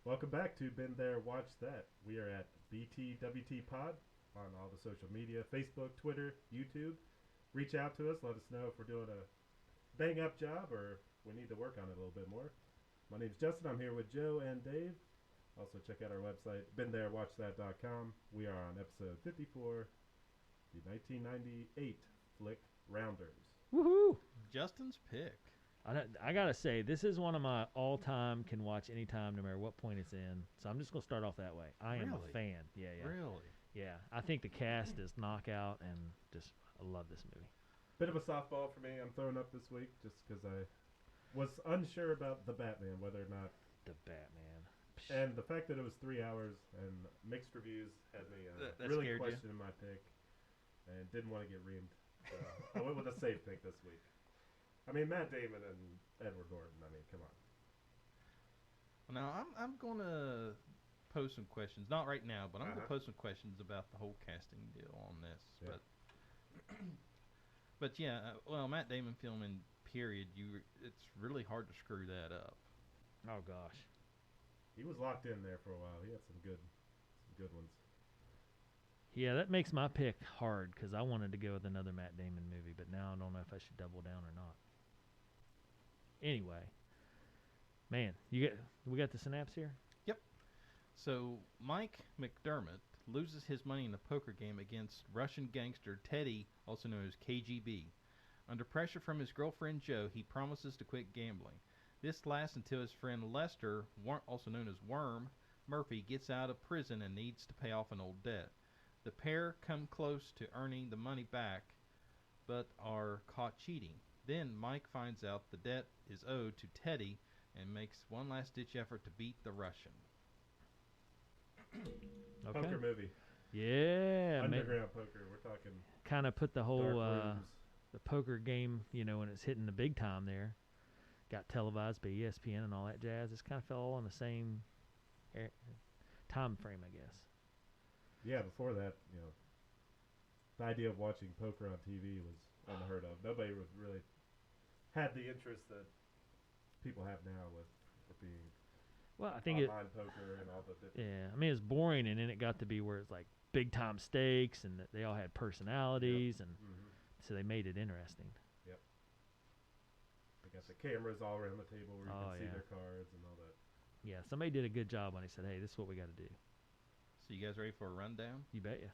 Welcome back to Been There, Watch That. We are at BTWT Pod on all the social media Facebook, Twitter, YouTube. Reach out to us. Let us know if we're doing a bang up job or we need to work on it a little bit more. My name's Justin. I'm here with Joe and Dave. Also, check out our website, beentherewatchthat.com. We are on episode 54, the 1998 flick Rounders. Woohoo! Justin's pick. I gotta say, this is one of my all-time can watch anytime, no matter what point it's in. So I'm just gonna start off that way. I am Really? a fan. Yeah. Really? Yeah, I think the cast is knockout, and I love this movie. Bit of a softball for me. I'm throwing up this week just because I was unsure about the Batman, whether or not. The Batman. And the fact that it was 3 hours and mixed reviews had me That really scared you? questioning my pick and didn't want to get reamed. So I went with a safe pick this week. I mean, Matt Damon and Edward Norton. I mean, come on. Now I'm gonna pose some questions. Not right now, but I'm gonna Uh-huh. pose some questions about the whole casting deal on this. Yeah. But yeah, well, Matt Damon filming period. It's really hard to screw that up. Oh gosh. He was locked in there for a while. He had some good ones. Yeah, that makes my pick hard because I wanted to go with another Matt Damon movie, but now I don't know if I should double down or not. Anyway, man, we got the synapse here. So Mike McDermott loses his money in a poker game against Russian gangster Teddy, also known as KGB. Under pressure from his girlfriend Jo, he promises to quit gambling. This lasts until his friend Lester, also known as Worm Murphy, gets out of prison and needs to pay off an old debt. The pair come close to earning the money back, but are caught cheating. Then Mike finds out the debt is owed to Teddy and makes one last-ditch effort to beat the Russian. Okay. Poker movie. Yeah, Underground poker. We're talking kind of put the dark whole rooms. the poker game, when it's hitting the big time there, got televised by ESPN and all that jazz. It's kind of fell all in the same time frame, I guess. Yeah, before that, the idea of watching poker on TV was unheard of. Nobody was really had the interest that people have now with being Well, I think online poker and all the different. yeah, I mean, it's boring, and then it got to be where it's like big time stakes, and that they all had personalities, and so they made it interesting. They got the cameras all around the table where you Oh, can see yeah. their cards and all that. Yeah, somebody did a good job when they said, "Hey, this is what we got to do." So you guys ready for a rundown? You bet you.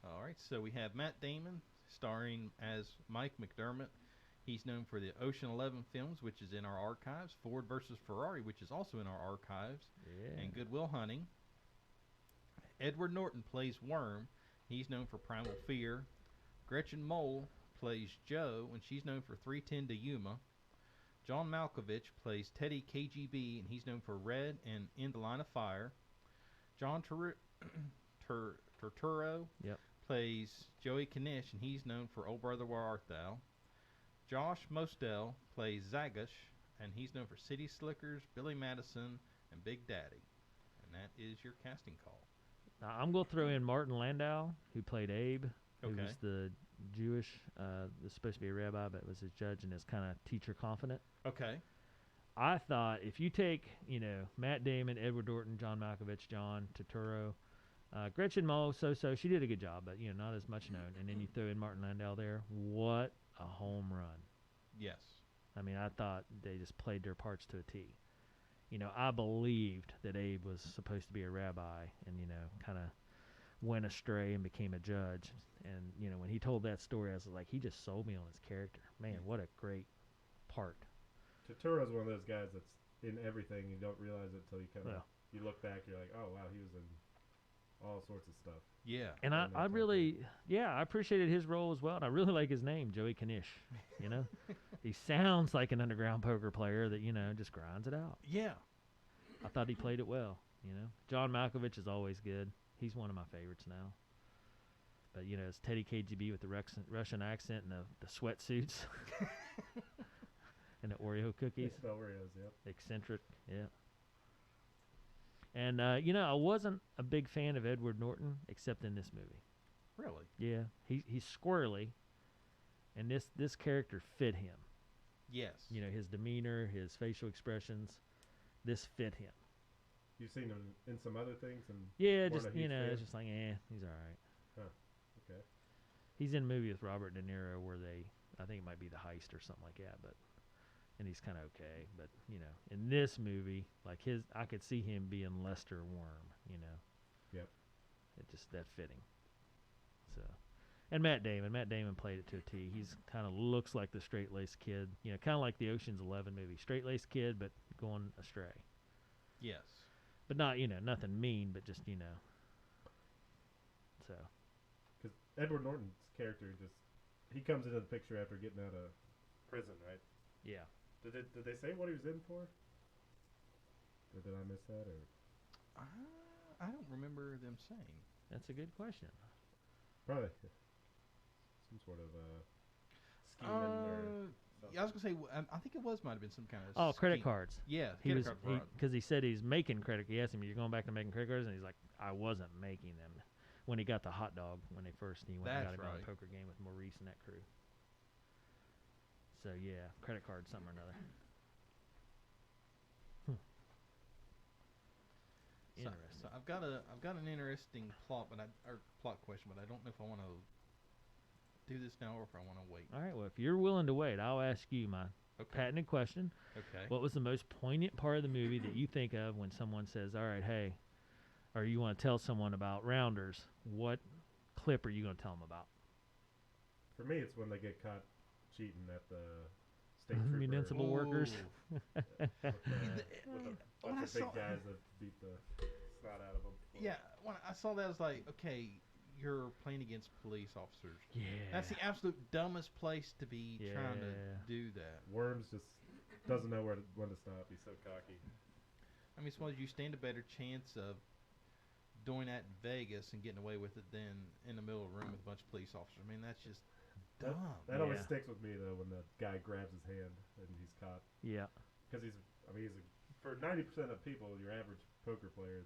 All right, so we have Matt Damon starring as Mike McDermott. He's known for the Ocean 11 films, which is in our archives, Ford versus Ferrari, which is also in our archives, Yeah. and Good Will Hunting. Edward Norton plays Worm. He's known for Primal Fear. Gretchen Mol plays Jo, and she's known for 310 to Yuma. John Malkovich plays Teddy KGB, and he's known for Red and In the Line of Fire. John Turturro Yep. plays Joey Knish, and he's known for Old Brother Where Art Thou. Josh Mostel plays Zagush, and he's known for City Slickers, Billy Madison, and Big Daddy. And that is your casting call. Now, I'm going to throw in Martin Landau, who played Abe, who Okay. was the Jewish, was supposed to be a rabbi, but was his judge and is kind of teacher confident. Okay. I thought if you take, Matt Damon, Edward Norton, John Malkovich, John Turturro, Gretchen Mol, she did a good job, but, not as much known. And then you throw in Martin Landau there. What a home run. Yes. I mean, I thought they just played their parts to a T. I believed that Abe was supposed to be a rabbi and, kind of went astray and became a judge. And, when he told that story, I was like, he just sold me on his character. Man, what a great part. Turturro's one of those guys that's in everything. You don't realize it until you kind of Well. you look back. You're like, oh wow, he was in all sorts of stuff. Yeah. And I know I that really, I appreciated his role as well. And I really like his name, Joey Knish. He sounds like an underground poker player that, just grinds it out. Yeah. I thought he played it well, John Malkovich is always good. He's one of my favorites now. But, it's Teddy KGB with the Russian accent and the sweatsuits and the Oreo cookies. The Oreos, yep. Eccentric, yeah. And, I wasn't a big fan of Edward Norton except in this movie. Really? Yeah, he's squirrely, and this character fit him. Yes. His demeanor, his facial expressions, this fit him. You've seen him in some other things, and Yeah, weren't just a huge fan? it's just like he's all right. Okay. He's in a movie with Robert De Niro where I think it might be The Heist or something like that, and he's kind of okay. But in this movie, like I could see him being Lester Worm. Yep. It just that fitting. So, and Matt Damon played it to a T. He's kind of looks like the straight-laced kid, kind of like the Ocean's 11 movie, straight-laced kid but going astray. Yes. But not, nothing mean, but just, so. Because Edward Norton's character he comes into the picture after getting out of prison, right? Yeah. Did they say what he was in for? Or did I miss that? Or I don't remember them saying. That's a good question. probably some sort of scheming or something. Yeah, I was gonna say. I think it might have been some kind of. Oh, credit scheme. cards. Yeah, He credit was card fraud. because he said he's making credit. He asked him, "You're going back to making credit cards?" And he's like, "I wasn't making them." When he got the hot dog, when he went and got That's him on right. a poker game with Maurice and that crew. So yeah, credit card, something or another. Interesting. So I've got an interesting plot question, but I don't know if I want to do this now or if I want to wait. All right. Well, if you're willing to wait, I'll ask you my Okay. patented question. Okay. What was the most poignant part of the movie that you think of when someone says, "All right, hey," or you want to tell someone about Rounders? What clip are you going to tell them about? For me, it's when they get caught cheating at the state trooper. Municipal workers. Ooh. with a When I bunch of big saw- guys that beat the snot out of them. Yeah, when I saw that, I was like, okay, you're playing against police officers. Yeah. That's the absolute dumbest place to be trying to Yeah. do that. Worms just doesn't know when to stop. He's so cocky. I mean, suppose you stand a better chance of doing that in Vegas and getting away with it than in the middle of a room with a bunch of police officers. I mean, that's just dumb. That always Yeah. sticks with me though when the guy grabs his hand and he's caught Yeah. because for 90% of people, your average poker player,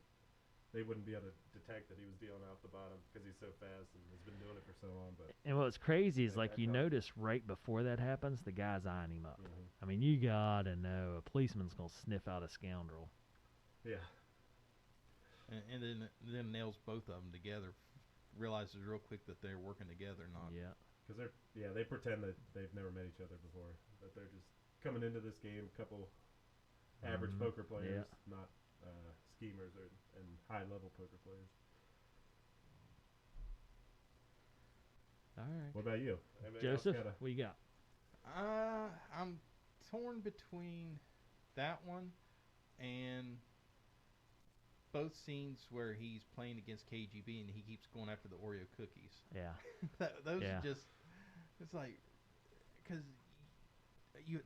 they wouldn't be able to detect that he was dealing off the bottom because he's so fast and has been doing it for so long. But And what's crazy is, Yeah, like, that you helps. notice right before that happens, the guy's eyeing him up. mhm. I mean, you gotta know a policeman's gonna sniff out a scoundrel. yeah, And then nails both of them together. Realizes real quick that they're working together, not. Yeah. because they pretend that they've never met each other before, that they're just coming into this game, couple average Mhm. poker players, Yeah. not schemers and high level poker players. All right. What about you? Anybody else Joseph, got what you got? I'm torn between that one and both scenes where he's playing against KGB and he keeps going after the Oreo cookies. Yeah. Those Yeah. are just, it's like, because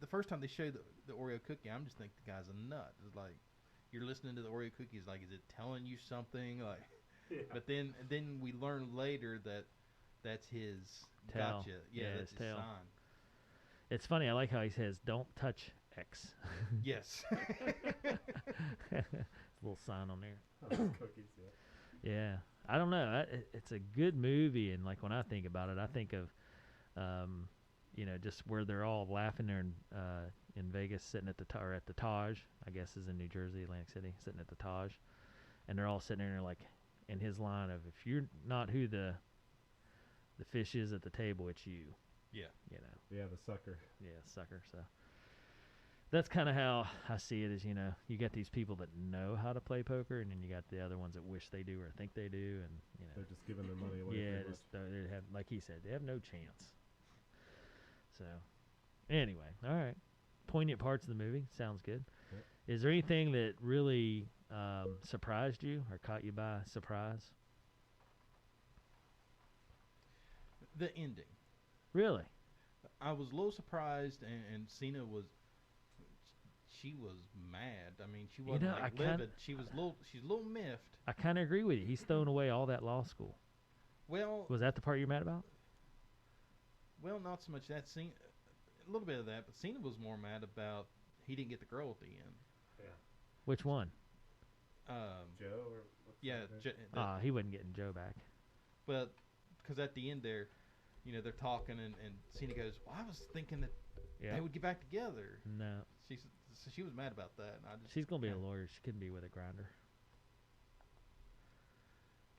the first time they show the Oreo cookie, I'm just thinking the guy's a nut. It's like, you're listening to the Oreo cookies, like, is it telling you something? Like, yeah. but then we learn later that that's his Tail. gotcha. Yeah, Yeah, that's his his tail. sign. It's funny. I like how he says, "Don't touch X." Yes. Little sign on there. Cookies, yeah. Yeah, I don't know. It's a good movie, and like when I think about it, I think of, just where they're all laughing there in Vegas, sitting at the at the Taj. I guess is in New Jersey, Atlantic City, sitting at the Taj, and they're all sitting there like, in his line of, "If you're not who the fish is at the table, it's you." Yeah. Yeah, the sucker. Yeah, sucker. So that's kind of how I see it. Is you got these people that know how to play poker, and then you got the other ones that wish they do or think they do, and They're just giving their money away. yeah, pretty just, much. they have, like he said, they have no chance. So anyway, all right. Poignant parts of the movie sounds good. Yep. Is there anything that really surprised you or caught you by surprise? The ending. Really? I was a little surprised, and Cena was. She was mad. I mean, she wasn't know, I kinda- livid. She's a little miffed. I kind of agree with you. He's thrown away all that law school. Well, Was that the part you're mad about? not so much that scene. A little bit of that, but Cena was more mad about he didn't get the girl at the end. Which one? Joe or what's Yeah, his name? He wasn't getting Joe back. but because at the end there, they're talking, and Cena goes, "Well, I was thinking that Yeah. they would get back together." No. She was mad about that. And I just She's gonna be a lawyer. She couldn't be with a grinder.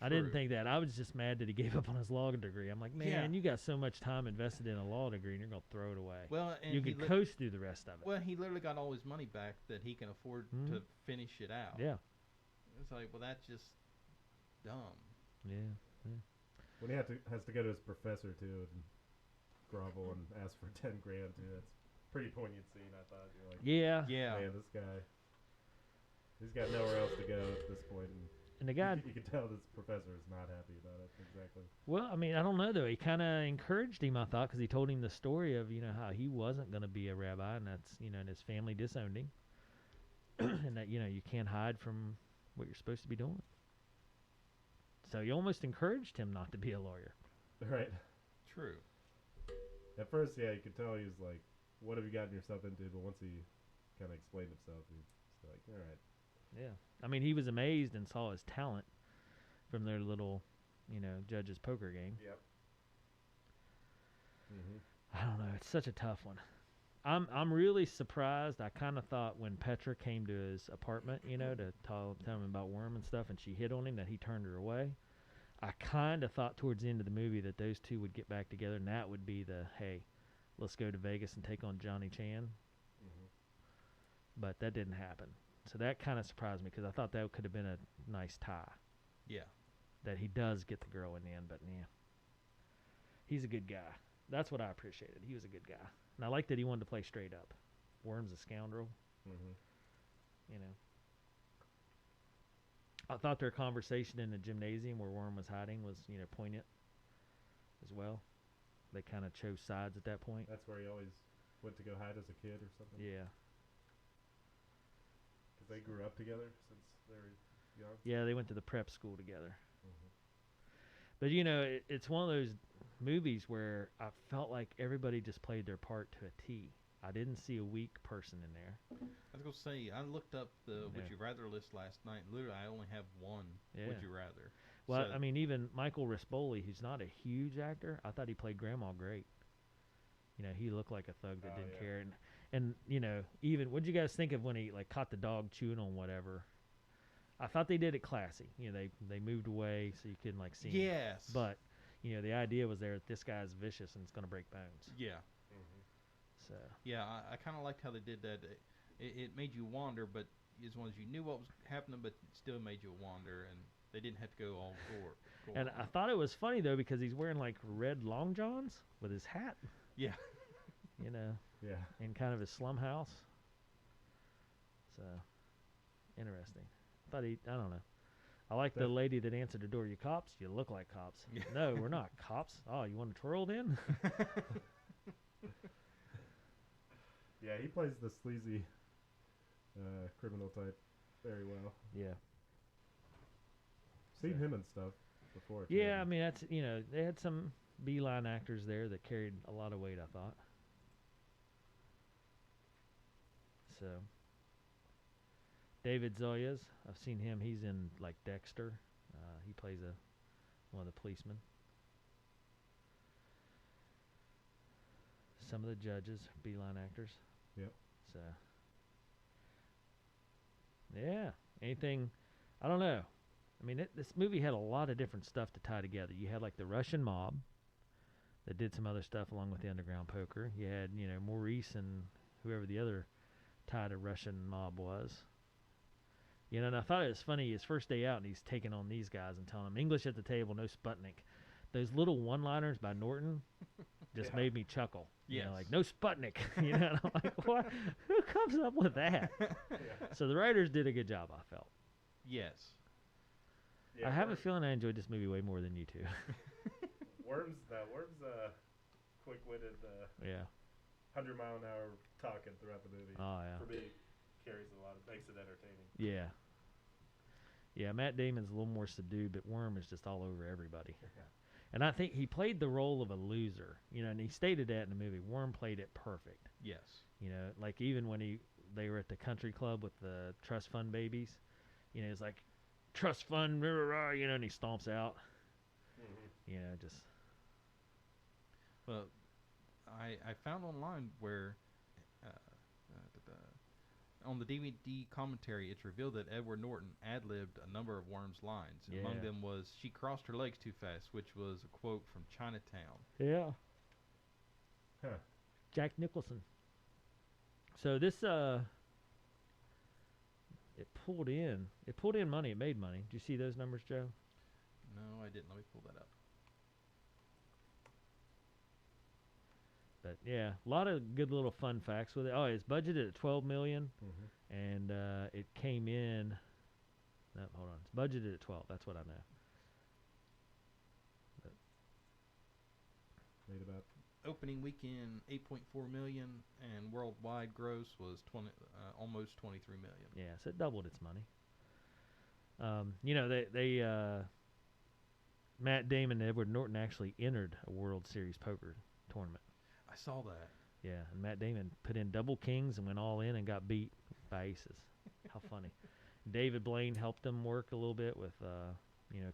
I didn't True. think that. I was just mad that he gave up on his law degree. I'm like, man, Yeah. you got so much time invested in a law degree, and you're gonna throw it away. Well, and You he could coast through the rest of it. well, he literally got all his money back that he can afford Mhm. to finish it out. Yeah, It's like, well, that's just dumb. yeah. When he has to go to his professor too and grovel and ask for 10 grand too. That's a pretty poignant scene. I thought you're like, Yeah. Yeah. man, this guy, he's got nowhere else to go at this point. And the guy, You can tell this professor is not happy about it. Exactly. well, I mean, I don't know though. He kind of encouraged him, I thought, because he told him the story of how he wasn't going to be a rabbi, and that's and his family disowned him, and that you can't hide from what you're supposed to be doing. So he almost encouraged him not to be a lawyer. Right. True. At first, yeah, you could tell he was like, "What have you gotten yourself into?" But once he kind of explained himself, he's like, "All right." Yeah, I mean, he was amazed and saw his talent from their little, judges poker game. Yep. I don't know. It's such a tough one. I'm really surprised. I kind of thought when Petra came to his apartment, to tell him about Worm and stuff, and she hit on him, that he turned her away. I kind of thought towards the end of the movie that those two would get back together, and that would be the, hey, let's go to Vegas and take on Johnny Chan. But that didn't happen. So that kind of surprised me because I thought that could have been a nice tie. Yeah. That he does get the girl in the end, but yeah. He's a good guy. That's what I appreciated. He was a good guy. And I like that he wanted to play straight up. Worm's a scoundrel, I thought their conversation in the gymnasium where Worm was hiding was, poignant as well. They kind of chose sides at that point. That's where he always went to go hide as a kid or something. Yeah. Because they grew up together since they were young. Yeah, they went to the prep school together. Mhm. But, it's one of those movies where I felt like everybody just played their part to a T. I didn't see a weak person in there. I was going to say, I looked up the Would Yeah. You Rather list last night, and literally I only have one Yeah. Would You Rather. Well, So- I mean, even Michael Rispoli, who's not a huge actor, I thought he played Grandma great. He looked like a thug that Oh, didn't yeah. care. And even, what'd you guys think of when he, caught the dog chewing on whatever? I thought they did it classy. They moved away so you couldn't, see him. Yes. But, the idea was there that this guy's vicious and it's going to break bones. Yeah. So, Yeah, I kind of liked how they did that. It made you wander, but as long as you knew what was happening, but it still made you wander, and they didn't have to go all gore. and I thought it was funny, though, because he's wearing, red long johns with his hat. Yeah. Yeah. In kind of his slum house. So, interesting. I don't know. I like the Def- lady that answered the door. You cops? You look like cops. Yeah. No, we're not cops. Oh, you want to twirl then? Yeah, he plays the sleazy criminal type very well. Yeah. Seen So- him and stuff before. Too. Yeah, I mean, that's, they had some B-line actors there that carried a lot of weight, I thought. So, David Zoyas, I've seen him. He's in, Dexter. He plays one of the policemen. Some of the judges, B-line actors. Yep. So, yeah. Anything, I don't know. I mean, this movie had a lot of different stuff to tie together. You had, the Russian mob that did some other stuff along with the underground poker. You had, Maurice and whoever the other tie to Russian mob was. And I thought it was funny, his first day out, and he's taking on these guys and telling them, English at the table, no Sputnik. Those little one-liners by Norton just Yeah. made me chuckle. Yes. No Sputnik. And I'm like, what? Who comes up with that? Yeah. So the writers did a good job, I felt. Yes. Yeah, I have a Worm- feeling I enjoyed this movie way more than you two. Worm's quick-witted, Yeah. 100-mile-an-hour talking throughout the movie. Oh, yeah. For me, carries a lot. It makes it entertaining. Yeah. Yeah, Matt Damon's a little more subdued, but Worm is just all over everybody. And I think he played the role of a loser, and he stated that in the movie. Worm played it perfect. Yes. Even when they were at the country club with the trust fund babies, it's like, trust fund, rah, rah, rah, and he stomps out. Just, Well, I found online where on the DVD commentary, it's revealed that Edward Norton ad-libbed a number of Worm's lines. Yeah. Among them was, "She crossed her legs too fast," which was a quote from Chinatown. Yeah. Huh. Jack Nicholson. So this it pulled in money. It made money. Did you see those numbers, Joe? No, I didn't. Let me pull that up. But yeah, a lot of good little fun facts with it. Oh, it's budgeted at $12 million, Mm-hmm. and it came in. No, hold on. It's budgeted at 12. That's what I know. Made about Opening weekend, 8.4 million, and worldwide gross was almost 23 million. Yeah, so it doubled its money. They Matt Damon and Edward Norton actually entered a World Series poker tournament. I saw that. Yeah, and Matt Damon put in double kings and went all in and got beat by aces. How funny. David Blaine helped them work a little bit with,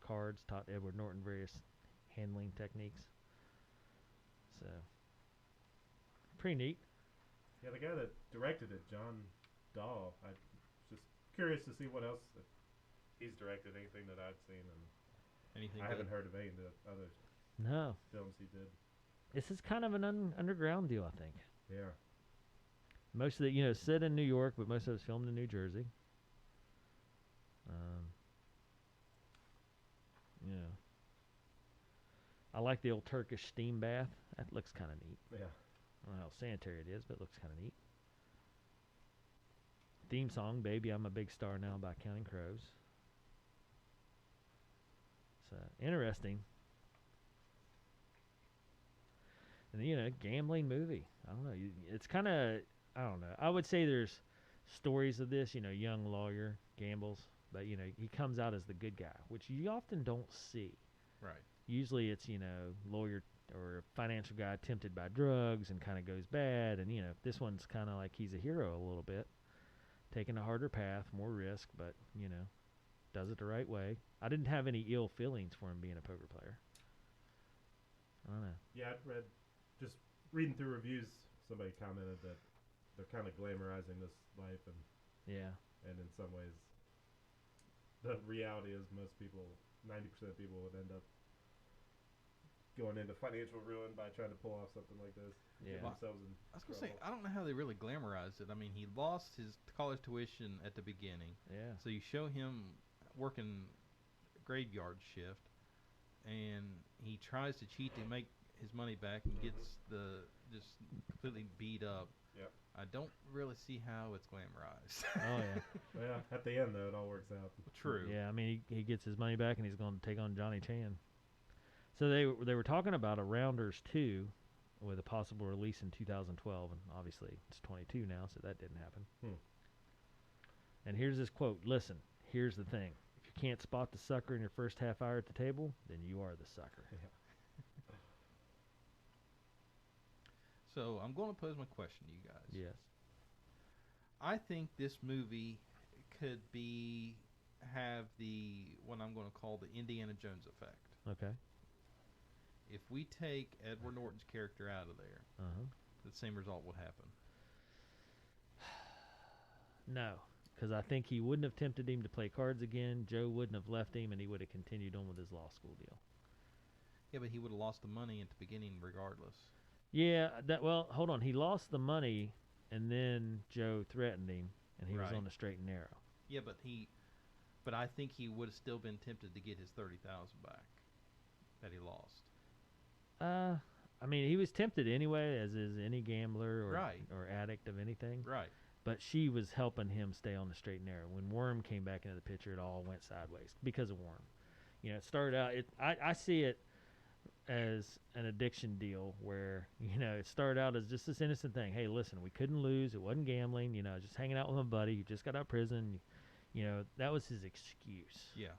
cards, taught Edward Norton various handling techniques. So, pretty neat. Yeah, the guy that directed it, John Dahl. I was just curious to see what else if he's directed, anything that I've seen, and Anything I good? haven't heard of any of the other No, films he did. this is kind of an underground deal, I think. Yeah. Most of the, set in New York, but most of it's filmed in New Jersey. I like the old Turkish steam bath. That looks kind of neat. Yeah. I don't know how sanitary it is, but it looks kind of neat. Theme song, Baby, I'm a Big Star Now by Counting Crows. So, interesting. And, gambling movie. I don't know. It's kind of, I don't know. I would say there's stories of this, young lawyer gambles. But, he comes out as the good guy, which you often don't see. Right. Usually it's, lawyer or financial guy tempted by drugs and kind of goes bad. And, this one's kind of like he's a hero a little bit. Taking a harder path, more risk, but, does it the right way. I didn't have any ill feelings for him being a poker player. I don't know. Yeah, I'd read, just reading through reviews, somebody commented that they're kind of glamorizing this life, and Yeah. in some ways, the reality is most people, 90% of people would end up going into financial ruin by trying to pull off something like this. Yeah. Get themselves in I was going to say, trouble. I don't know how they really glamorized it. I mean, he lost his college tuition at the beginning. Yeah. So you show him working graveyard shift, and he tries to cheat to make his money back and gets just completely beat up. Yep. I don't really see how it's glamorized. Oh, yeah. Well, at the end, though, it all works out. True. Yeah, I mean, he gets his money back and he's going to take on Johnny Chan. So they were talking about a Rounders 2 with a possible release in 2012, and obviously it's 22 now, so that didn't happen. And here's this quote. Listen, here's the thing. If you can't spot the sucker in your first half hour at the table, then you are the sucker. Yeah. So I'm going to pose my question to you guys. Yes. I think this movie could have the what I'm going to call the Indiana Jones effect. Okay. If we take Edward Norton's character out of there, Uh-huh. the same result would happen. No, because I think he wouldn't have tempted him to play cards again. Joe wouldn't have left him, and he would have continued on with his law school deal. Yeah, but he would have lost the money at the beginning regardless. Yeah, hold on. He lost the money, and then Joe threatened him, and he was Right. on the straight and narrow. Yeah, but I think he would have still been tempted to get his 30,000 back that he lost. I mean, he was tempted anyway, as is any gambler Right. or addict of anything. Right. But she was helping him stay on the straight and narrow. When Worm came back into the picture, it all went sideways because of Worm. It started out. I see it as an addiction deal where it started out as just this innocent thing. Hey, listen, we couldn't lose. It wasn't gambling. Just hanging out with my buddy. He just got out of prison. That was his excuse. Yeah.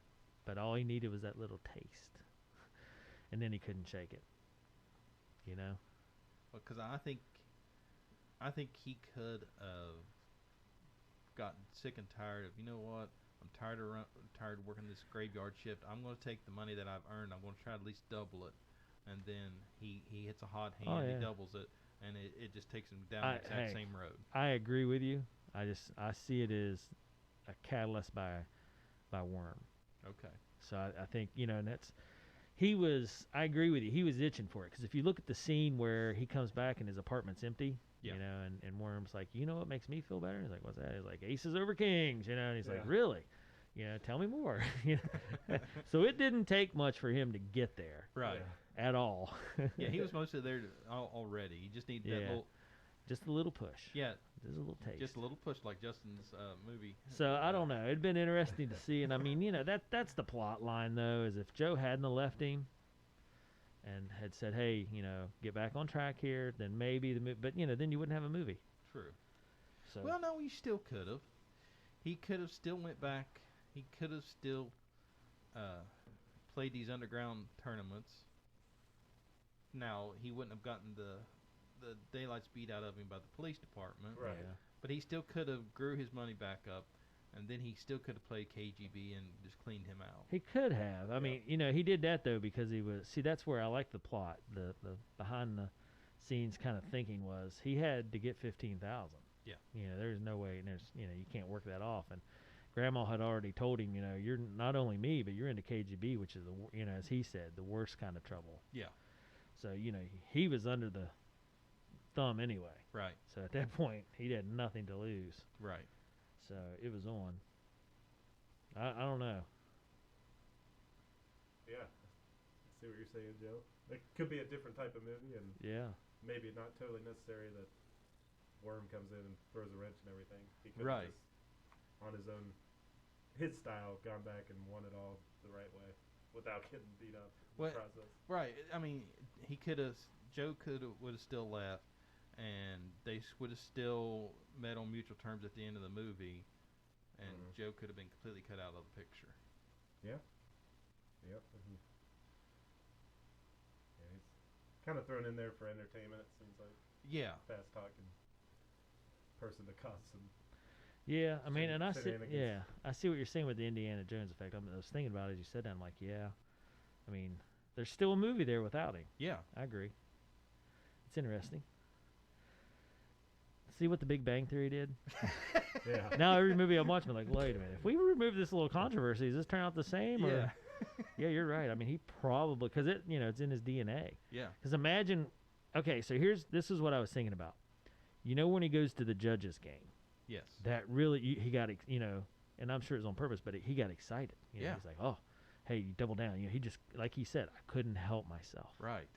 But all he needed was that little taste, and then he couldn't shake it. Because I think he could have gotten sick and tired of, what, I'm tired of working this graveyard shift. I'm going to take the money that I've earned. I'm going to try to at least double it. And then he hits a hot hand, Oh, yeah. he doubles it, and it just takes him down the exact same road. I agree with you. I see it as a catalyst by Worm. Okay. So I think, and I agree with you. He was itching for it because if you look at the scene where he comes back and his apartment's empty, Yeah. and Worm's like, what makes me feel better? He's like, what's that? He's like, aces over kings, and he's like, Yeah. really? Tell me more. So it didn't take much for him to get there Right. Yeah. at all. Yeah, he was mostly there already. You just need that Yeah. little, Just a little push. yeah, Just a little taste. just a little push like Justin's movie. So I don't know. It'd been interesting to see, and I mean, that's the plot line though. Is if Joe hadn't have left him and had said, "Hey, get back on track here," then maybe the movie. But then you wouldn't have a movie. True. So Well, no, he still could have. He could have still went back. He could have still played these underground tournaments. Now he wouldn't have gotten the daylights beat out of him by the police department. Right. yeah. But he still could have grew his money back up, and then he still could have played KGB and just cleaned him out. He could have. I mean, he did that though because he was. See, that's where I like the plot. The behind the scenes kind of thinking was he had to get 15,000. Yeah. There's no way. And there's you can't work that off. And Grandma had already told him, you're not only me, but you're into KGB, which is as he said, the worst kind of trouble. Yeah. So he was under the thumb anyway. Right. So at that point, he had nothing to lose. Right. So it was on. I don't know. Yeah. I see what you're saying, Joe. It could be a different type of movie, and Yeah. maybe not totally necessary that Worm comes in and throws a wrench and everything. He could Right. have just, on his own, his style, gone back and won it all the right way without getting beat up in Well, the process. Right. I mean, Joe would have still left, and they would have still met on mutual terms at the end of the movie, and Mhm. Joe could have been completely cut out of the picture. Yep. Mhm. Yeah, he's kind of thrown in there for entertainment. It seems like Yeah. fast talking person to cause some. Yeah, I mean, and I see, shenanigans. I see what you're saying with the Indiana Jones effect. I was thinking about it as you said that. I'm like, yeah. I mean, there's still a movie there without him. Yeah. I agree. It's interesting. See what the Big Bang Theory did? Yeah. Now every movie I'm watching, I'm like, wait a minute. If we remove this little controversy, does this turn out the same? Yeah. Or? Yeah, you're right. I mean, he probably, because it's in his DNA. Yeah. Because imagine, okay, so this is what I was thinking about. When he goes to the judges game, Yes. that really he got and I'm sure it was on purpose, but he got excited. Yeah. He's like, oh, hey, you double down. He just, like he said, I couldn't help myself. Right.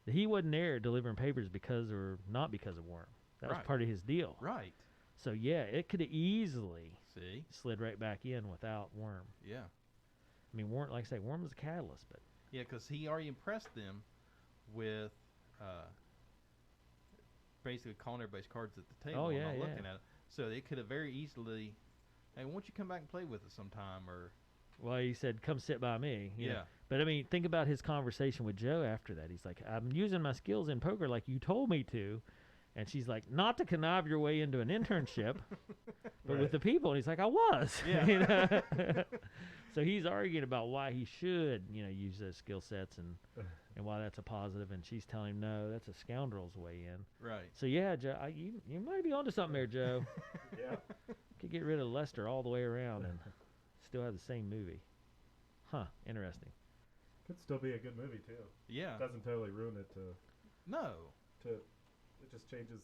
He wasn't there delivering papers because or not because of Worm. That was Right. part of his deal. Right. So yeah, it could have easily See. slid right back in without Worm. Yeah. I mean, Worm, like I say, Worm was a catalyst, but Yeah, because he already impressed them with basically calling everybody's cards at the table Oh, and yeah, not yeah. looking at it. So they could have very easily, hey, why don't you come back and play with us sometime? Or well, he said, "Come sit by me." you know. yeah, But I mean, think about his conversation with Joe after that. He's like, "I'm using my skills in poker like you told me to," and she's like, "Not to connive your way into an internship, but Right. with the people." And he's like, "I was." Yeah. You know? So he's arguing about why he should, use those skill sets and why that's a positive. And she's telling him, "No, that's a scoundrel's way in." right. So yeah, Joe, you might be onto something there, Joe. Yeah. Could get rid of Lester all the way around and still have the same movie. Huh? Interesting. Could still be a good movie too. Yeah. Doesn't totally ruin it No. it just changes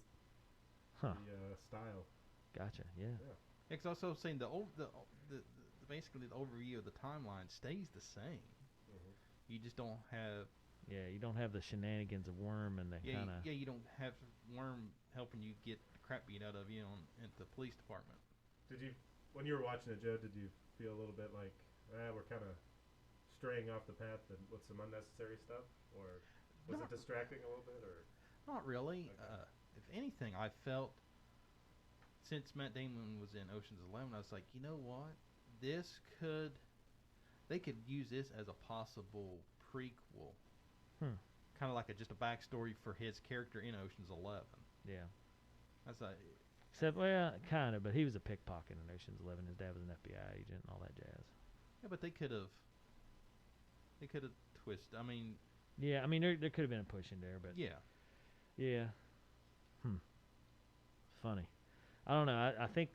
Huh? the style. Gotcha. Yeah. It's also saying the basically the overview of the timeline stays the same. Mhm. You just don't have Yeah, you don't have the shenanigans of Worm and the kind of. you don't have Worm helping you get the crap beat out of you at the police department. Did you, when you were watching it, Joe, did you feel a little bit like, we're kind of straying off the path and with some unnecessary stuff, or was Not- it distracting a little bit, or? Not really. Okay. If anything, I felt since Matt Damon was in Ocean's 11, I was like, you know what? They could use this as a possible prequel. Kind of like just a backstory for his character in Ocean's 11. Yeah. That's like, Except, well, kind of, but he was a pickpocket in Ocean's 11. His dad was an FBI agent and all that jazz. yeah, but they could have twisted. I mean, Yeah, I mean, there could have been a push in there, but yeah. yeah. funny. I don't know. I think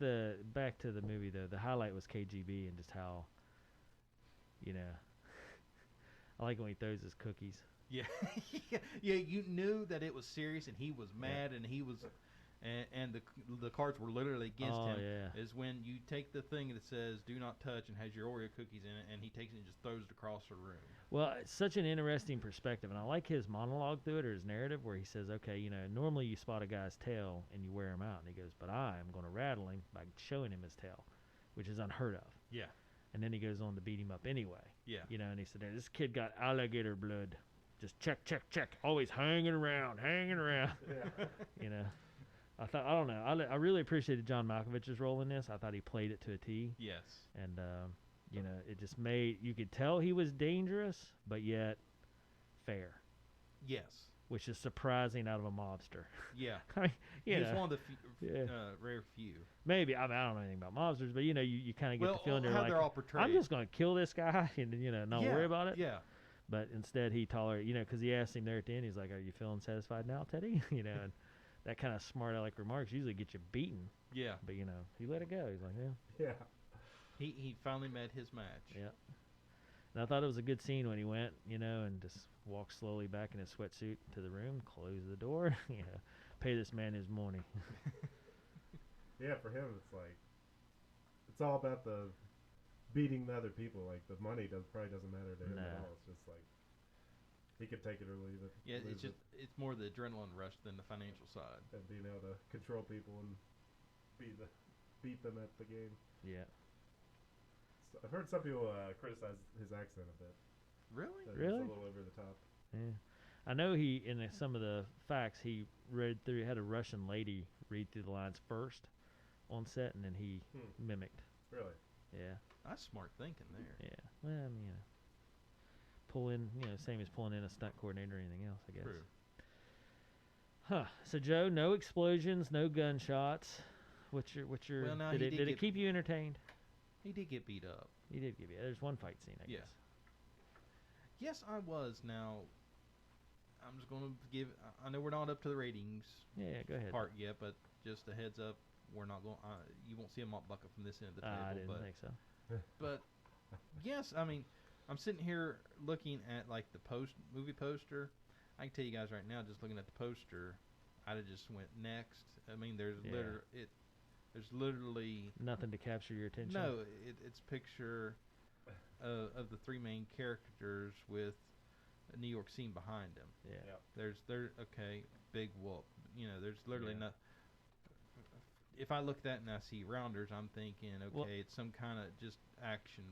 back to the movie though. The highlight was KGB and just how, you know, I like when he throws his cookies. Yeah, yeah. You knew that it was serious, and he was mad, and he was, and the cards were literally against him. Yeah. Is when you take the thing that says "Do not touch" and has your Oreo cookies in it, and he takes it and just throws it across the room. Well, it's such an interesting perspective, and I like his monologue through it, or his narrative, where he says, okay, you know, normally you spot a guy's tail and you wear him out, and he goes, but I am going to rattle him by showing him his tail, which is unheard of. Yeah. And then he goes on to beat him up anyway. Yeah. You know, and he said, this kid got alligator blood. Just check, always hanging around. Yeah. You know, I don't know. I really appreciated John Malkovich's role in this. I thought he played it to a T. Yes. And, you know, it just made, you could tell he was dangerous, but yet fair, Yes. which is surprising out of a mobster. Yeah. I mean, you He's know, one of the yeah. rare few. Maybe, I mean, I don't know anything about mobsters, but, you know, you kind of get the feeling how they're they're all like, portrayed. I'm just going to kill this guy and, you know, not worry about it. Yeah. But instead he tolerated, you know, because he asked him there at the end, he's like, are you feeling satisfied now, Teddy? You know, and that kind of smart aleck remarks usually get you beaten. Yeah. But, you know, he let it go. He's like, yeah. Yeah. He finally met his match. Yeah. And I thought it was a good scene when he went, you know, and just walked slowly back in his sweatsuit to the room, closed the door, you know, pay this man his money. Yeah, for him, it's like, it's all about the beating the other people. Like, the money probably doesn't matter to him at No. all. It's just like, he could take it or leave it. Yeah, lose it's more the adrenaline rush than the financial side. and being able to control people and beat them at the game. Yeah. So I've heard some people criticize his accent a bit. Really? That Really? It's a little over the top. Yeah. I know he, in some of the facts, he had a Russian lady read through the lines first on set, and then he mimicked. Really? Yeah. That's smart thinking there. Yeah. Well, I mean, you know, pull in, you know, same as pulling in a stunt coordinator or anything else, I guess. True. Huh. So Joe, no explosions, no gunshots. What's your? Well, now did he it did did it get- keep you entertained? He did get beat up. He did give you. There's one fight scene, I Yes. guess. Yes, I was. Now, I'm just going to give. I know we're not up to the ratings Yeah, go ahead. part yet, but just a heads up, we're not going. You won't see a mop bucket from this end of the table. I didn't but think so. But yes, I mean, I'm sitting here looking at like the movie poster. I can tell you guys right now, just looking at the poster, I'd have just went next. I mean, there's Yeah. there's literally Nothing to capture your attention. no. It's picture of the three main characters with a New York scene behind them. Yeah. Yeah. Okay, big whoop. You know, there's literally Yeah. not. If I look at that and I see Rounders, I'm thinking, okay, Well- it's some kind of just action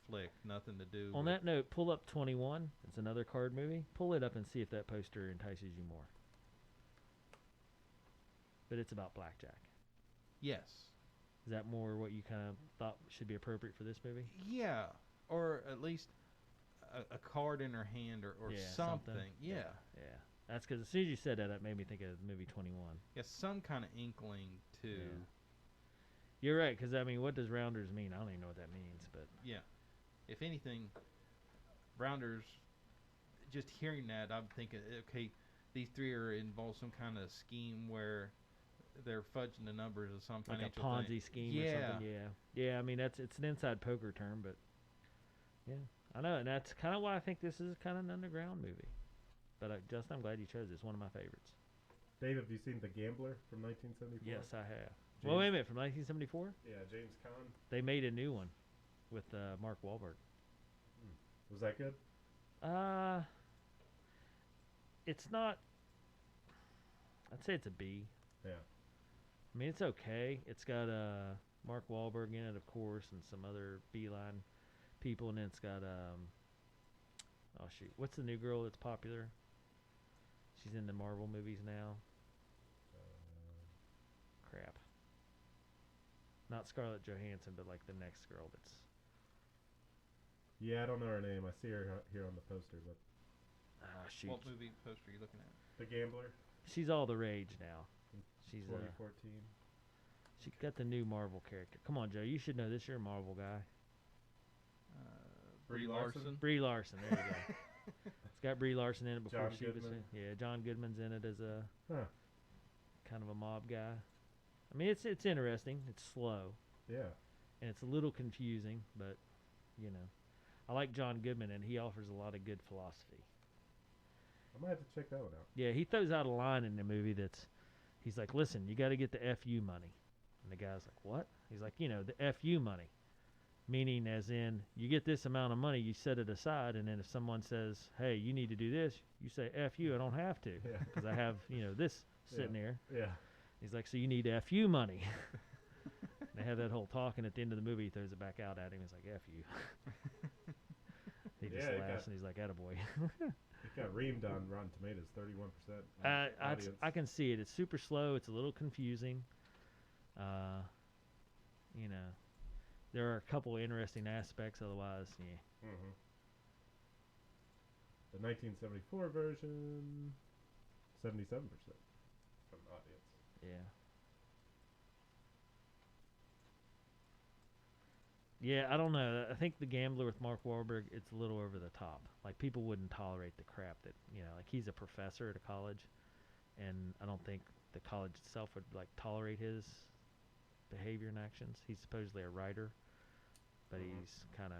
flick, nothing to do. On with, that note, pull up 21. It's another card movie. Pull it up and see if that poster entices you more. But it's about blackjack. yes, Is that more what you kind of thought should be appropriate for this movie? yeah, or at least a card in her hand or Yeah, something. Yeah. Yeah. That's because as soon as you said that, it made me think of the movie 21. Yeah, some kind of inkling to. Yeah. You're right, because, I mean, what does rounders mean? I don't even know what that means, but Yeah. If anything, Rounders, just hearing that, I'm thinking, okay, these three are involved some kind of scheme where they're fudging the numbers of some like a financial Ponzi thing. scheme Yeah. or something. Yeah. Yeah, I mean, it's an inside poker term, but yeah. I know, and that's kind of why I think this is kind of an underground movie. But, Justin, I'm glad you chose it. It's one of my favorites. Dave, have you seen The Gambler from 1974? Yes, I have. James- Well, wait a minute. From 1974? Yeah, James Caan. They made a new one with Mark Wahlberg. Was that good? It's not. I'd say it's a B. Yeah. I mean, it's okay. It's got Mark Wahlberg in it, of course, and some other Beeline people, and then it's got oh shoot, what's the new girl that's popular? She's in the Marvel movies now. Crap. Not Scarlett Johansson, but like the next girl that's. Yeah, I don't know her name. I see her here on the poster, but Ah, shoot. What movie poster are you looking at? The Gambler, She's all the rage now. She's 2014. she got the new Marvel character. Come on, Joe. You should know this. You're a Marvel guy. Brie Brie Larson? Larson. Brie Larson. There you go. It's got Brie Larson in it before John she was. Goodman. Yeah, John Goodman's in it as a Huh. kind of a mob guy. I mean, it's interesting. It's slow Yeah. and it's a little confusing, but you know, I like John Goodman and he offers a lot of good philosophy. I might have to check that one out. Yeah, he throws out a line in the movie that's, he's like, listen, you got to get the FU money. And the guy's like, what? He's like, the FU money. Meaning as in, you get this amount of money, you set it aside, and then if someone says, hey, you need to do this, you say, FU, I don't have to. Yeah. Because I have, this sitting there. Yeah. He's like, so you need FU money. They have that whole talk, and at the end of the movie, he throws it back out at him. He's like, FU. He just Yeah, it laughs, got- and he's like, attaboy. It got reamed on Rotten Tomatoes, 31%. Audience. I can see it. It's super slow. It's a little confusing. There are a couple interesting aspects. Otherwise, yeah. Mhm. The 1974 version, 77% from the audience. Yeah. Yeah, I don't know. I think The Gambler with Mark Wahlberg, it's a little over the top. Like, people wouldn't tolerate the crap that, like he's a professor at a college, and I don't think the college itself would, like, tolerate his behavior and actions. He's supposedly a writer, but Mhm. he's kind of,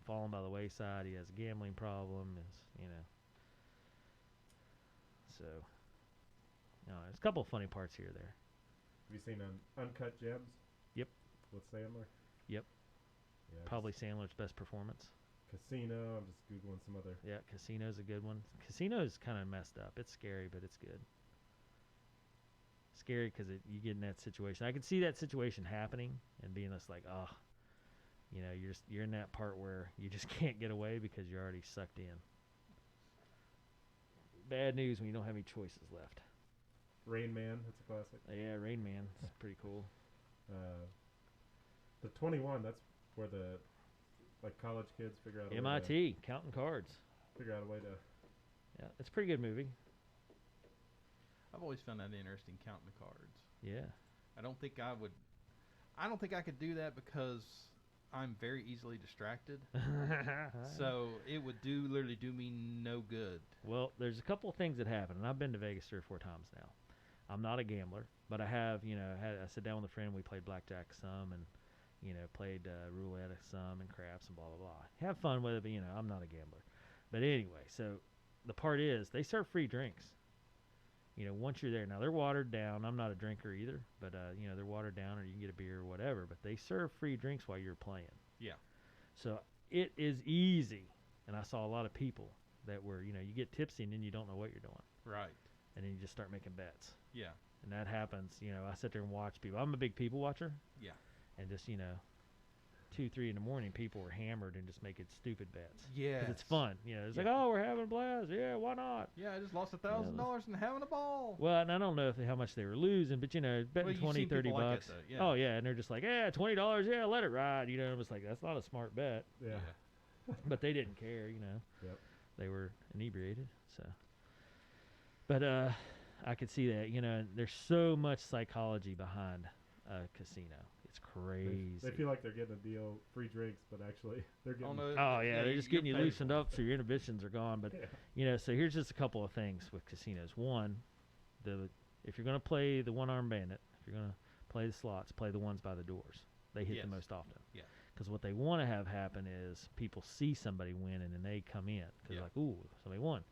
fallen by the wayside. He has a gambling problem, So, there's a couple of funny parts here or there. Have you seen Uncut Gems? Yep. With Sandler? Yep. Yeah, Probably Sandler's best performance. Casino. I'm just Googling some other. Yeah, Casino's a good one. Casino's kind of messed up. It's scary, but it's good. Scary because you get in that situation. I can see that situation happening and being just like, oh, you're in that part where you just can't get away because you're already sucked in. Bad news when you don't have any choices left. Rain Man. That's a classic. Yeah, Rain Man. It's pretty cool. The 21. That's where the college kids figure out a way MIT, counting cards. to figure out a way to. Yeah, it's a pretty good movie. I've always found that interesting, counting the cards. Yeah. I don't think I could do that because I'm very easily distracted. So it would literally do me no good. Well, there's a couple of things that happen, and I've been to Vegas 3 or 4 times now. I'm not a gambler, but I have, I sat down with a friend, we played blackjack some, and, played roulette some, and craps, and blah, blah, blah. Have fun with it, but, I'm not a gambler. But anyway, so the part is, they serve free drinks. Once you're there. Now, they're watered down. I'm not a drinker either, but, they're watered down, or you can get a beer or whatever, but they serve free drinks while you're playing. Yeah. So it is easy, and I saw a lot of people that were, you get tipsy, and then you don't know what you're doing. Right. And then you just start making bets. Yeah. And that happens, I sit there and watch people. I'm a big people watcher. Yeah. And just, 2, 3 in the morning, people were hammered and just making stupid bets. Yeah. Because it's fun. It's Yeah. like, oh, we're having a blast. Yeah, why not? Yeah, I just lost $1,000 and having a ball. Well, and I don't know how much they were losing, but, betting Well, you've 20, seen 30 people like bucks. that, though, yeah. Oh, yeah. And they're just like, yeah, $20. Yeah, let it ride. It was like, that's not a smart bet. Yeah. But they didn't care, Yep. They were inebriated. So, but I could see that, there's so much psychology behind a casino. It's crazy. They feel like they're getting a deal, free drinks, but actually they're getting. no, Oh yeah, they're just you're getting you paid loosened for it. up so your inhibitions are gone. But Yeah. so here's just a couple of things with casinos. One, if you're gonna play the one-armed bandit, if you're gonna play the slots, play the ones by the doors. They hit Yes. the most often. Yeah. Because what they want to have happen is people see somebody win and then they come in because Yeah. like, ooh, somebody won.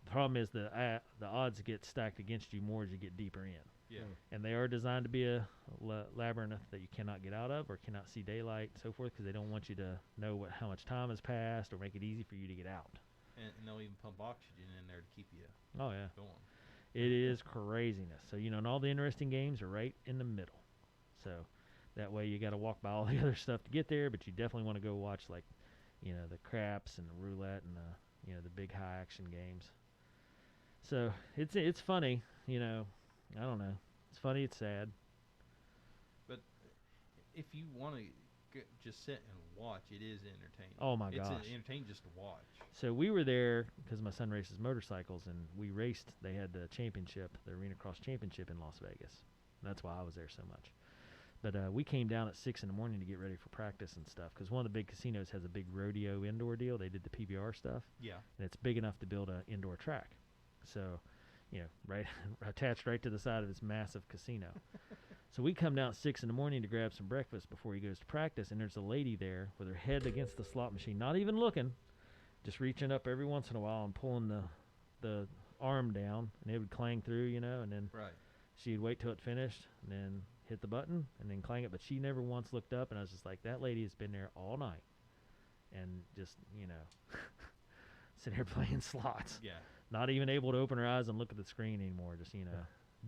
The problem is the odds get stacked against you more as you get deeper in. Yeah. And they are designed to be a labyrinth that you cannot get out of or cannot see daylight and so forth because they don't want you to know how much time has passed or make it easy for you to get out. And they'll even pump oxygen in there to keep you Oh, yeah. going. It is craziness. So, and all the interesting games are right in the middle. So that way you got to walk by all the other stuff to get there, but you definitely want to go watch, like, the craps and the roulette and the big high action games. So it's funny, I don't know. It's funny, it's sad. But if you want to just sit and watch, it is entertaining. Oh, my It's gosh. entertaining just to watch. So we were there because my son races motorcycles, and we raced. They had the championship, the Arena Cross Championship in Las Vegas. And that's why I was there so much. But we came down at 6 in the morning to get ready for practice and stuff because one of the big casinos has a big rodeo indoor deal. They did the PBR stuff, Yeah. and it's big enough to build an indoor track. So, right attached right to the side of this massive casino. So we come down at 6 in the morning to grab some breakfast before he goes to practice, and there's a lady there with her head against the slot machine, not even looking, just reaching up every once in a while and pulling the arm down, and it would clang through, you know, and then Right. she'd wait till it finished and then hit the button and then clang it. But she never once looked up, and I was just like, that lady has been there all night and just, you know, sitting there playing slots. Yeah. Not even able to open her eyes and look at the screen anymore, just, you know,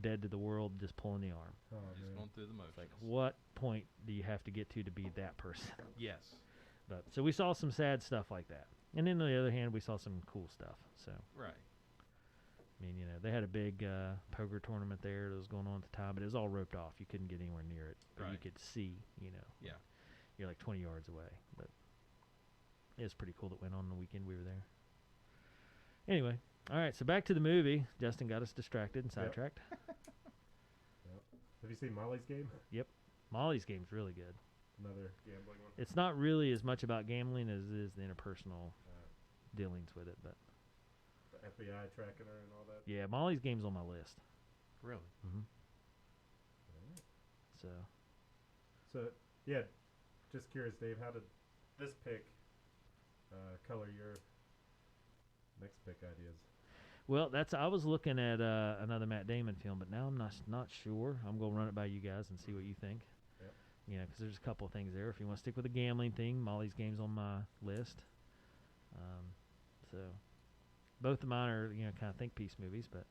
dead to the world, just pulling the arm. Oh, Just man. going through the motions. It's like, what point do you have to get to be that person? Yes. But so we saw some sad stuff like that. And then on the other hand, we saw some cool stuff. So, Right. I mean, you know, they had a big poker tournament there that was going on at the time, but it was all roped off. You couldn't get anywhere near it. But you Right. could see, you know. Yeah. You're like 20 yards away. But it was pretty cool that went on the weekend we were there. Anyway, all right, so back to the movie. Justin got us distracted and Yep. sidetracked. Have you seen Molly's Game? Molly's Game's really good. Another gambling one. It's not really as much about gambling as it is the interpersonal Uh, dealings with it. But the FBI tracking her and all that. yeah, Molly's Game's on my list. Really. Mm-hmm. Alright. So So, yeah, just curious, Dave, how did this pick color your next pick ideas? well, I was looking at another Matt Damon film, but now I'm not sure. I'm gonna run it by you guys and see what you think. Yep. You know, because there's a couple of things there. If you want to stick with the gambling thing, Molly's Game's on my list. So both of mine are, you know, kind of think piece movies. But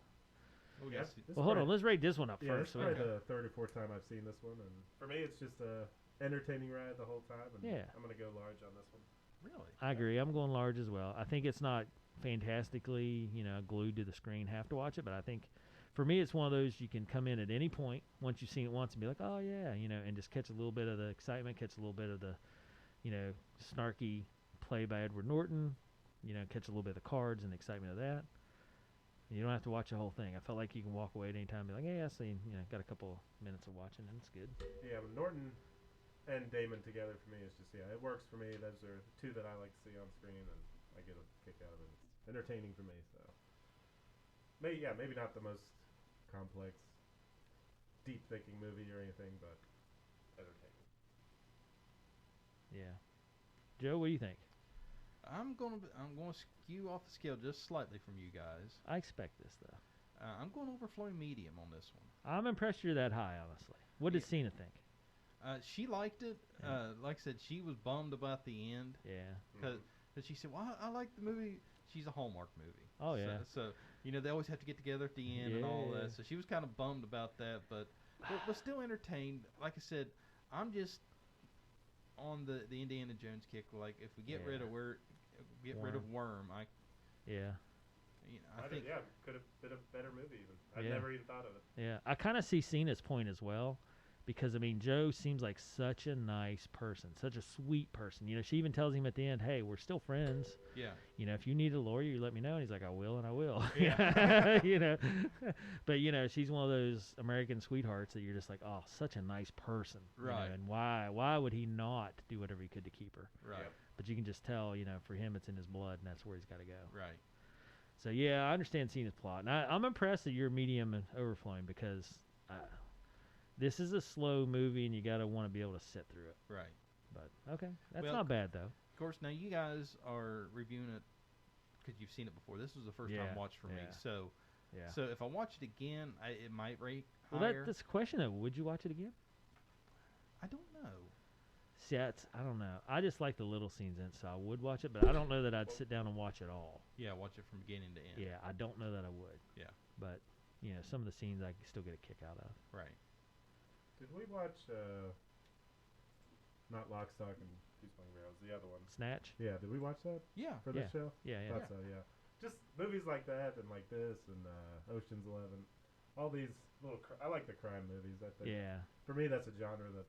Oh, Yeah, yes. this well, hold on, probably- let's rate this one up Yeah, first. it's So probably we- the third or fourth time I've seen this one, and for me, it's just a entertaining ride the whole time. And Yeah. I'm gonna go large on this one. Really. I agree. I'm going large as well. I think it's not fantastically, you know, glued to the screen. Have to watch it, but I think for me, it's one of those you can come in at any point once you've seen it once and be like, oh yeah, you know, and just catch a little bit of the excitement, catch a little bit of the, you know, snarky play by Edward Norton, you know, catch a little bit of the cards and the excitement of that. You don't have to watch the whole thing. I felt like you can walk away at any time and be like, hey, I seen, you know, got a couple minutes of watching and it's good. Yeah, but Norton and Damon together for me is just, yeah, it works for me. Those are the two that I like to see on screen, and I get a kick out of it. It's entertaining for me, so. Maybe not the most complex, deep thinking movie or anything, but entertaining. Yeah. Joe, what do you think? I'm gonna skew off the scale just slightly from you guys. I expect this though. I'm going overflowing medium on this one. I'm impressed you're that high, honestly. What did Yeah. Cena think? She liked it. Yeah. Like I said, she was bummed about the end Yeah. because she said, "Well, I like the movie." She's a Hallmark movie. Oh, yeah. So you know they always have to get together at the end and all Yeah. that. So she was kind of bummed about that, but still entertained. Like I said, I'm just on the Indiana Jones kick. Like if we get rid of Worm, Yeah. I think Could have been a better movie even. I've Yeah. never even thought of it. Yeah. I kind of see Cena's point as well because, I mean, Joe seems like such a nice person, such a sweet person. You know, she even tells him at the end, hey, we're still friends. yeah. You know, if you need a lawyer, you let me know. And he's like, I will and I will. Yeah. You know, but, you know, she's one of those American sweethearts that you're just like, oh, such a nice person. you know, Right. and why would he not do whatever he could to keep her? Right. Yep. But you can just tell, you know, for him, it's in his blood, and that's where he's got to go. Right. So yeah, I understand Cena's plot, and I'm impressed that you're medium and overflowing because this is a slow movie, and you gotta want to be able to sit through it. Right. But okay, that's Well, not bad though. Of course, now you guys are reviewing it because you've seen it before. This was the first Yeah, time watch for me. yeah. So, Yeah. so if I watch it again, it might rate Well, higher. that's a question though. Would you watch it again? I don't know. See, I don't know. I just like the little scenes in it, so I would watch it, but I don't know that I'd sit down and watch it all. Yeah, watch it from beginning to end. Yeah, I don't know that I would. Yeah. But you know, some of the scenes I still get a kick out of. Right. Did we watch, not Lock, Stock, and Two Smoking Barrels, the other one? Snatch. Yeah, did we watch that Yeah. for this show? Yeah, yeah. Thought so, yeah. Just movies like that and like this and Ocean's 11. All these little, I like the crime movies. I think Yeah. for me that's a genre that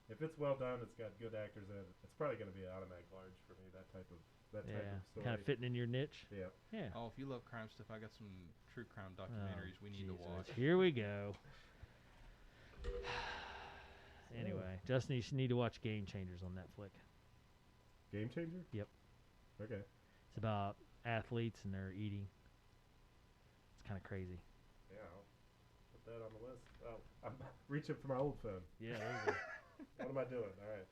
if it's well done, it's got good actors in it. It's probably going to be an automatic large for me. That type of Yeah. story. Kind of fitting in your niche. Yeah. Yeah. Oh, if you love crime stuff, I got some true crime Oh, documentaries we need to Jesus. watch. Here we go. Anyway, Justin, you should need to watch Game Changers on Netflix. Game Changer. Yep. Okay. It's about athletes and their eating. It's kind of crazy. Yeah. I'll put that on the list. Oh, I'm reaching for my old phone. Yeah, there you go. What am I doing? All right,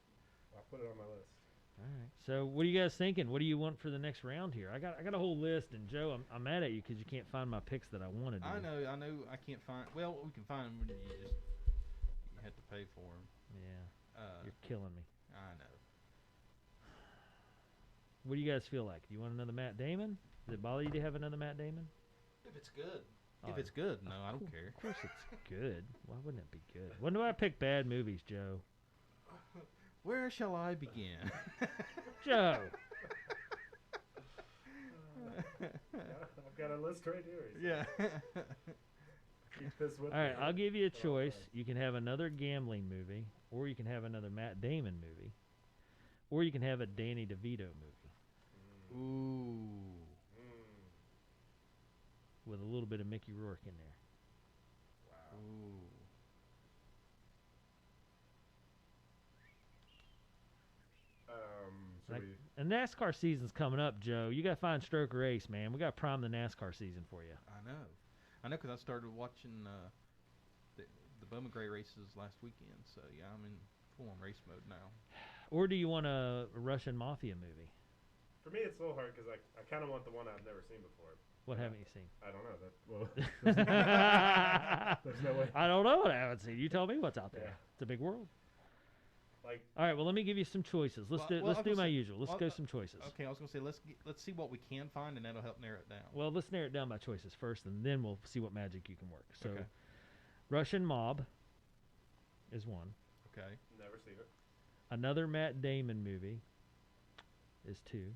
I'll put it on my list. All right. So, what are you guys thinking? What do you want for the next round here? I got a whole list, and Joe, I'm mad at you because you can't find my picks that I wanted to. I know. I can't find. Well, we can find them. But you have to pay for them. Yeah, you're killing me. I know. What do you guys feel like? Do you want another Matt Damon? Does it bother you to have another Matt Damon? If it's good. Oh, If it's good, no, I don't care. Of course it's good. Why wouldn't it be good? When do I pick bad movies, Joe? Where shall I begin? Joe! I've got a list right here. Yeah. Keep this with All right, me. I'll give you a Oh, choice. nice. You can have another gambling movie, or you can have another Matt Damon movie, or you can have a Danny DeVito movie Ooh. with a little bit of Mickey Rourke in there. Wow. Ooh. Should Like- we? And NASCAR season's coming up, Joe. You got to find Stroker Ace, man. We got to prime the NASCAR season for you. I know. Because I started watching the Bowman Gray races last weekend. So, yeah, I'm in full-on race mode now. Or do you want a Russian mafia movie? For me, it's a little hard because I kind of want the one I've never seen before. What haven't you seen? I don't know. Well, I there's no way. don't know what I haven't seen. You tell me what's out there. Yeah. It's a big world. Like, All right, well, let me give you some choices. Let's Well, do well, let's I was do gonna my say- usual. Let's well, go some choices. Okay, I was going to say, let's see what we can find, and that'll help narrow it down. Well, let's narrow it down by choices first, and then we'll see what magic you can work. So, Okay. Russian Mob is one. Okay. never seen it. Another Matt Damon movie is two.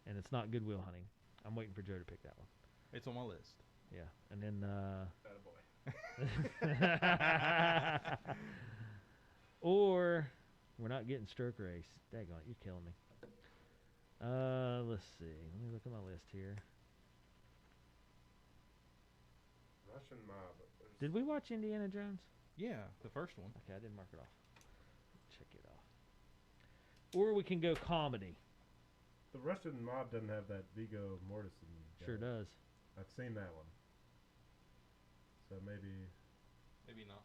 And it's not Good Will Hunting. I'm waiting for Joe to pick that one. It's on my list. Yeah. And then Attaboy. or we're not getting Stroker Ace. Daggone it, you're killing me. Let's see. Let me look at my list here. Russian mob. There's- Did we watch Indiana Jones? Yeah, the first one. Okay, I didn't mark it off. Check it off. Or we can go comedy. The Russian mob doesn't have that Viggo Mortensen. Sure guy. does. I've seen that one. So maybe. Maybe not.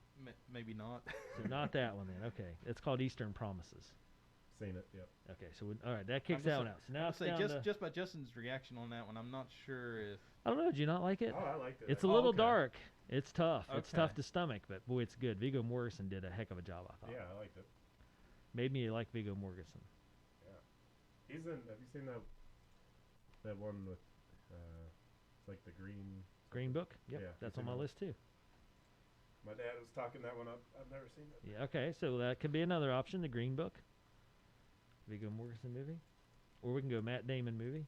Maybe not. So not that one then. Okay. It's called Eastern Promises. Seen it. Yep. Okay, so all right, that kicks I'm that just one out. So now I'll it's say down to, just by Justin's reaction on that one, I'm not sure if I don't know. Did you not like it? Oh, I liked it. It's a Oh, little okay. dark. It's tough. It's Okay. tough to stomach, but boy, it's good. Viggo Mortensen did a heck of a job, I thought. Yeah, I liked it. Made me like Viggo Mortensen. He's in. Have you seen that one with? It's like the green. Green Book? Yep, Yeah, that's it's on in my there. list too. My dad was talking that one up. I've never seen it. Yeah, okay, so that could be another option, the Green Book. Viggo Mortensen movie. Or we can go Matt Damon movie.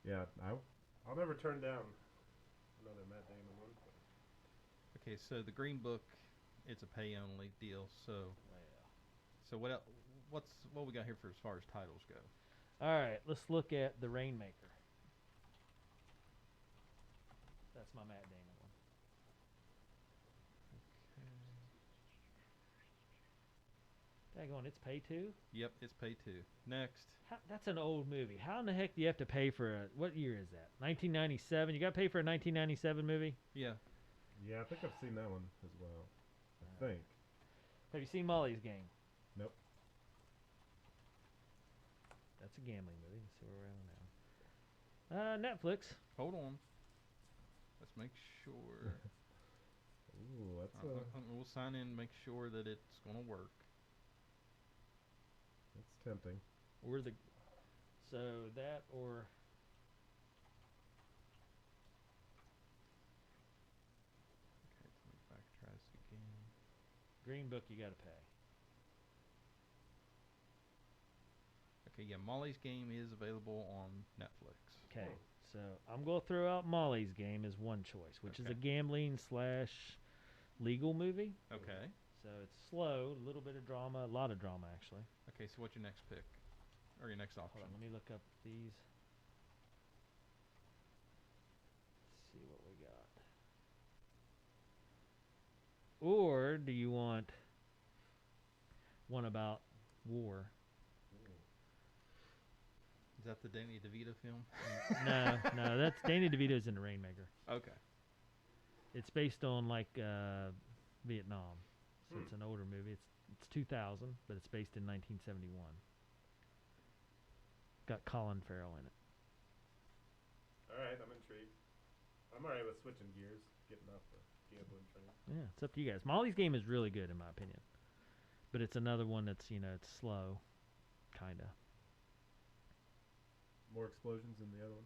Yeah, I'll never turn down another Matt Damon one. okay, so the Green Book, it's a pay only deal. So what we got here for as far as titles go? All right, let's look at The Rainmaker. That's my Matt Damon one. Daggone, it's pay two? Yep, it's pay two. Next. That's an old movie. How in the heck do you have to pay for a... What year is that? 1997? You got to pay for a 1997 movie? Yeah. Yeah, I think I've seen that one as well. I think. Have you seen Molly's Game? Nope. That's a gambling movie. Let's see where we're at now. Netflix. Hold on. Let's make sure. Ooh, that's We'll sign in and make sure that it's going to work. that's tempting. Or the... So that or... Okay, let me backtrack again. Green Book you got to pay. Okay, yeah, Molly's Game is available on Netflix. Okay, so I'm going to throw out Molly's Game as one choice, which is a Okay. gambling slash legal movie. Okay. So it's slow, a little bit of drama, a lot of drama actually. Okay, so what's your next pick? Or your next option? Hold on, let me look up these. See what we got. Or do you want one about war? Is that the Danny DeVito film? No, that's Danny DeVito's in The Rainmaker. Okay. It's based on like Vietnam, so Hmm. it's an older movie. It's 2000, but it's based in 1971. Got Colin Farrell in it. All right, I'm intrigued. I'm alright with switching gears, getting off the gambling train. Yeah, it's up to you guys. Molly's Game is really good in my opinion, but it's another one that's it's slow, kinda. More explosions than the other one.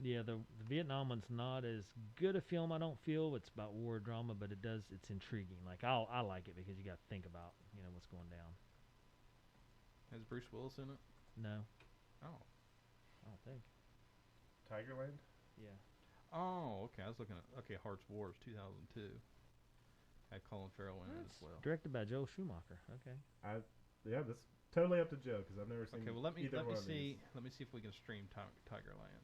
Yeah, the Vietnam one's not as good a film. I don't feel it's about war drama, but it's intriguing. Like I like it because you got to think about what's going down. Has Bruce Willis in it? No, Oh. I don't think. Tigerland? Yeah. Oh, okay. I was looking at Hearts Wars 2002. Had Colin Farrell in it as well. Directed by Joel Schumacher. Okay. Yeah, this totally up to Joe because I've never seen. Okay, well let me either one of see these. let me see if we can stream Tigerland.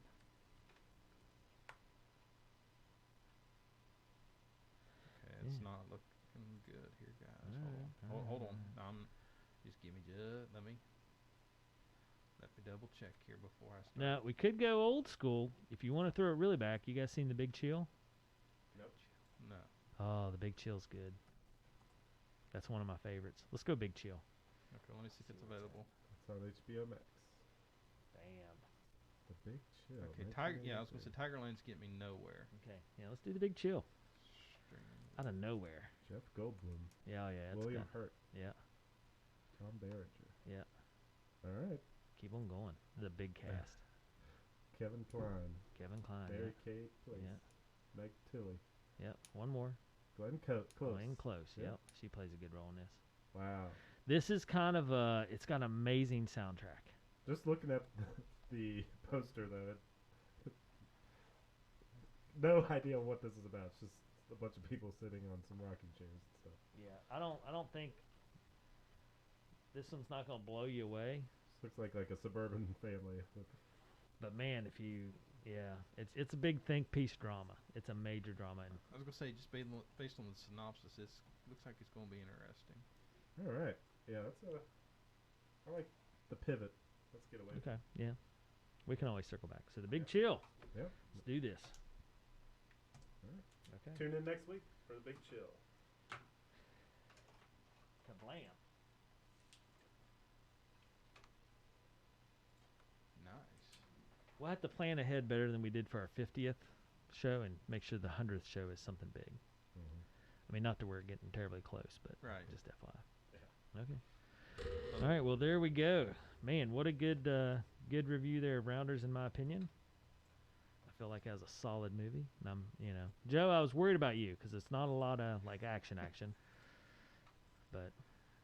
Okay, it's Yeah. not looking good here, guys. Alright, Hold on. alright. Just give me let me double check here before I start. Now we could go old school if you want to throw it really back. You guys seen The Big Chill? Nope. No. Oh, The Big Chill's good. That's one of my favorites. Let's go Big Chill. Okay, let me see if it's available. It's on HBO Max. Bam. The Big Chill. Okay, I was gonna say Tigerland's getting me nowhere. Okay. Yeah, let's do The Big Chill. Stream. Out of nowhere. Jeff Goldblum, Yeah, yeah. That's William good. Hurt, Yeah. Tom Berenger. Yeah. All right. Keep on going. The big cast. Kevin Kline, Kevin Kline. Mary Kate Place, Yeah. Meg Tilly, Yeah. One more. Glenn Close. Glenn Close. Yeah. Yep. She plays a good role in this. Wow. This is kind of it's got an amazing soundtrack. Just looking at the poster though, no idea what this is about. It's just a bunch of people sitting on some rocking chairs and stuff. Yeah. I don't think this one's not gonna blow you away. This looks like a suburban family. But man, it's a big think piece drama. It's a major drama. And I was gonna say just based on the synopsis, it looks like it's gonna be interesting. All right. Yeah, I like the pivot. Let's get away. okay, yeah, we can always circle back. So The Big Chill. Yep. Let's do this. Alright. Okay. Tune in next week for the Big Chill. Kablam. Nice. We'll have to plan ahead better than we did for our 50th show and make sure the 100th show is something big. Mm-hmm. I mean, not that we're getting terribly close, but Right. just FYI. Yeah. Okay. All right. Well, there we go. Man, what a good review there of Rounders, in my opinion. I feel like that was a solid movie. And I'm, Joe, I was worried about you because it's not a lot of like action, but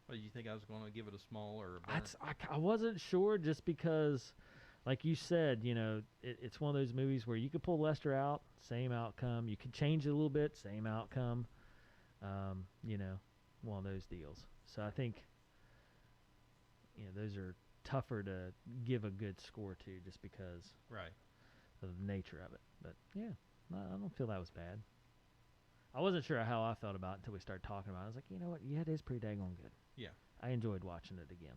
Well, you think I was gonna give it a small or a I wasn't sure just because, like you said, it's one of those movies where you could pull Lester out, same outcome. You could change it a little bit, same outcome. One of those deals. So I think, those are tougher to give a good score to just because right. of the nature of it. But yeah, I don't feel that was bad. I wasn't sure how I felt about it until we started talking about it. I was like, you know what? Yeah, it is pretty daggone good. Yeah. I enjoyed watching it again.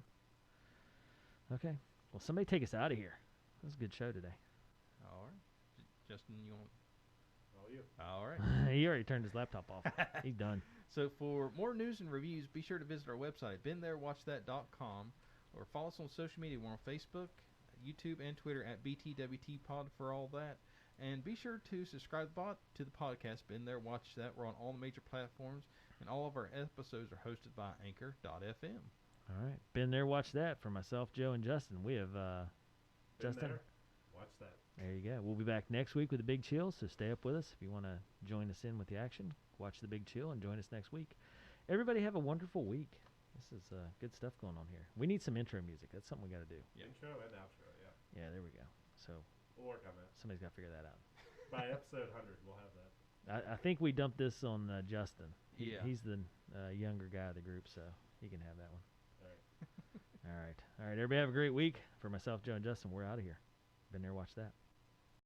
Okay. Well, somebody take us out of here. That was a good show today. All right. Justin, you want? All you. All right. He already turned his laptop off. He's done. So for more news and reviews, be sure to visit our website, beentherewatchthat.com, or follow us on social media. We're on Facebook, YouTube, and Twitter at BTWTPod for all that. And be sure to subscribe to the podcast, Been There, Watch That. We're on all the major platforms, and all of our episodes are hosted by Anchor.fm. All right. Been there, watch that. For myself, Joe, and Justin, we have Been Justin. there. Watch that. There you go. We'll be back next week with the Big Chill, so stay up with us. If you want to join us in with the action, watch the Big Chill and join us next week. Everybody have a wonderful week. This is good stuff going on here. We need some intro music. That's something we got to do. Yeah. Intro and outro. Yeah. Yeah, there we go. So We'll work on that. somebody's got to figure that out. By episode 100, we'll have that. I think we dumped this on Justin. Yeah. He's the younger guy of the group, so he can have that one. All right. All right. All right. Everybody have a great week. For myself, Joe, and Justin, we're out of here. Been there, watch that.